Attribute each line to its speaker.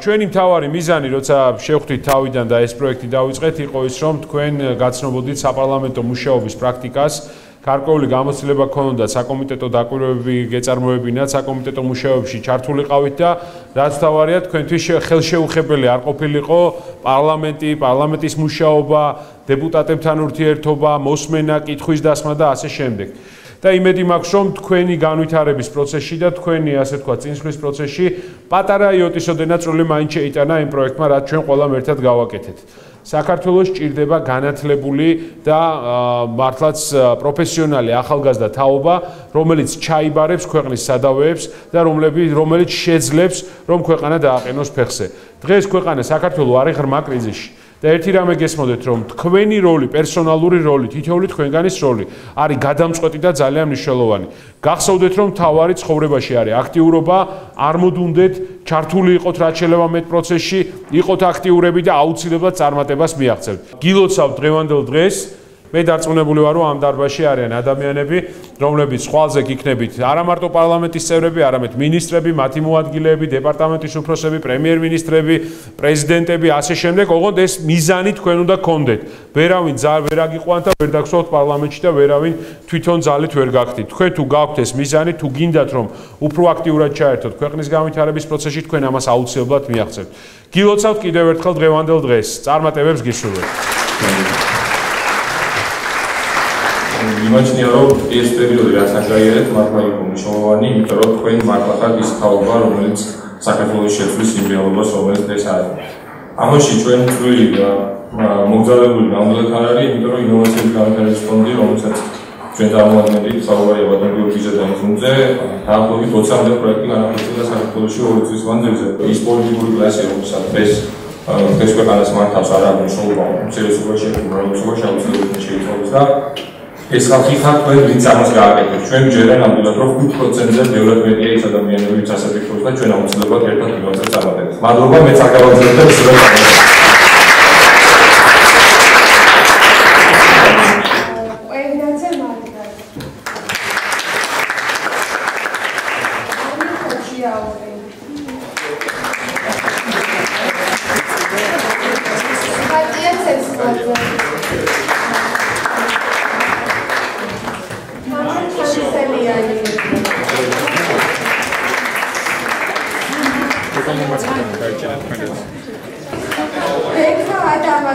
Speaker 1: ჩვენი მთავარი მიზანი, როცა შევხვდით თავიდან და ეს პროექტი დავიწყეთ, იყო ის, რომ თქვენ გაცნობოდით საპარლამენტო მუშაობის პრაქტიკას. გარკვეული გამოცდილება ქონდათ საკომიტეტო დაკვირვებები გეწარმოებინათ, საკომიტეტო მუშაობებში ჩართულიყავით და რაც თავარია თქვენთვის ხელშეუხებელი არ ყოფილიყო პარლამენტის მუშაობა, დეპუტატებთან ურთიერთობა, მოსმენა, კითხვის დასმა და ასე შემდეგ. და იმედი მაქვს, რომ თქვენი განვითარების პროცესში და თქვენი, ასე ვთქვათ, წინსვლის პროცესში პატარა იოტისოდენა წვლილი მაინც შეიტანა იმ პროექტმა, რაც ჩვენ ყველამ ერთად გავაკეთეთ. საქართველოს ჭირდება განათლებული და მართლაც პროფესიონალი ახალგაზრდა თაობა, რომელიც ჩაიბარებს ქვეყნის სადავეებს და რომელიც შეძლებს, რომ ქვეყანა დააყენოს ფეხზე. დღეს ქვეყანა საქართველო არის ღრმა კრიზისში. და ერთი რამე გესმოდეთ, რომ თქვენი როლი, პერსონალური როლი, თითოეული თქვენგანის როლი არის გადამწყვეტი და ძალიან მნიშვნელოვანი. გახსოვდეთ, რომ თავარი ცხოვრებაში არის აქტიურობა, არ მოდუნდეთ, ჩართული იყოთ რაც შეიძლება მეტ პროცესში, იყოთ აქტიურები და აუცილებლად წარმატებას მიაღწევთ. გილოცავთ დღევანდელ დღეს. მე დარწმუნებული ვარ, რომ ამ დარბაზში არიან ადამიანები, რომლებიც ხვალზე გიქნებით არა მარტო პარლამენტის წევრები, არამედ მინისტრები, მათი მოადგილეები, დეპარტამენტის უფროსები, პრემიერ-მინისტრები, პრეზიდენტები, ასე შემდეგ, ოღონდ ეს მიზანი თქვენ უნდა გქონდეთ. ვერავინ ვერ აგიყვანთ და ვერ დაგსვათ პარლამენტში და ვერავინ თვითონ ძალით ვერ გახდით. თქვენ თუ გაქვთ ეს მიზანი, თუ გინდათ რომ უფრო აქტიურად ჩაერთოთ ქვეყნის განვითარების პროცესში, თქვენ ამას აუცილებლად მიაღწევთ. გილოცავთ კიდევ ერთხელ დღევანდელ დღეს. წარმატებებს გისურვებთ.
Speaker 2: იმაჩნია, რომ ეს პერიოდი რაც აღიარეთ, მართლა იყო მნიშვნელოვანი, იმიტომ რომ თქვენ მართლა ხართ ის თაობა, რომელიც საქართველოს შეცვლის იმ რეალობას, რომელიც დღეს არის. ამაში ჩვენ წვლილი და მოგზაურებული ნამდვილად არ არის, იმიტომ რომ ინოვაციების განვითარების ფონდი, რომელსაც ჩვენ წარმოვადგენთ, საუბარია ბატონ გიორგი ჟედანიძეზე, დაახლოებით 20-მდე პროექტი განახორციელა საქართველოში 2 წლის მანძილზე. ის პოლიტიკური კლასი, რომელსაც დღეს ქვეყანას მართავს არ აქვს მნიშვნელობა, უმცირესობაში, უმრავლესობაში აუცილებლად შეიცვალოს და ეს ხალხი ხარ თქვენ ვინც ამას გააკეთებთ. ჩვენ ჯერა ნამდვილად რომ 5%-ზე ბევრად მეტია ის ადამიანები, ვინც ასე ფიქრობს და ჩვენ აუცილებლად ერთად მივაწევთ წარმატებას. მადლობა, მეც არ გავაგზავნებ და ისევ
Speaker 3: Peki, hadi ama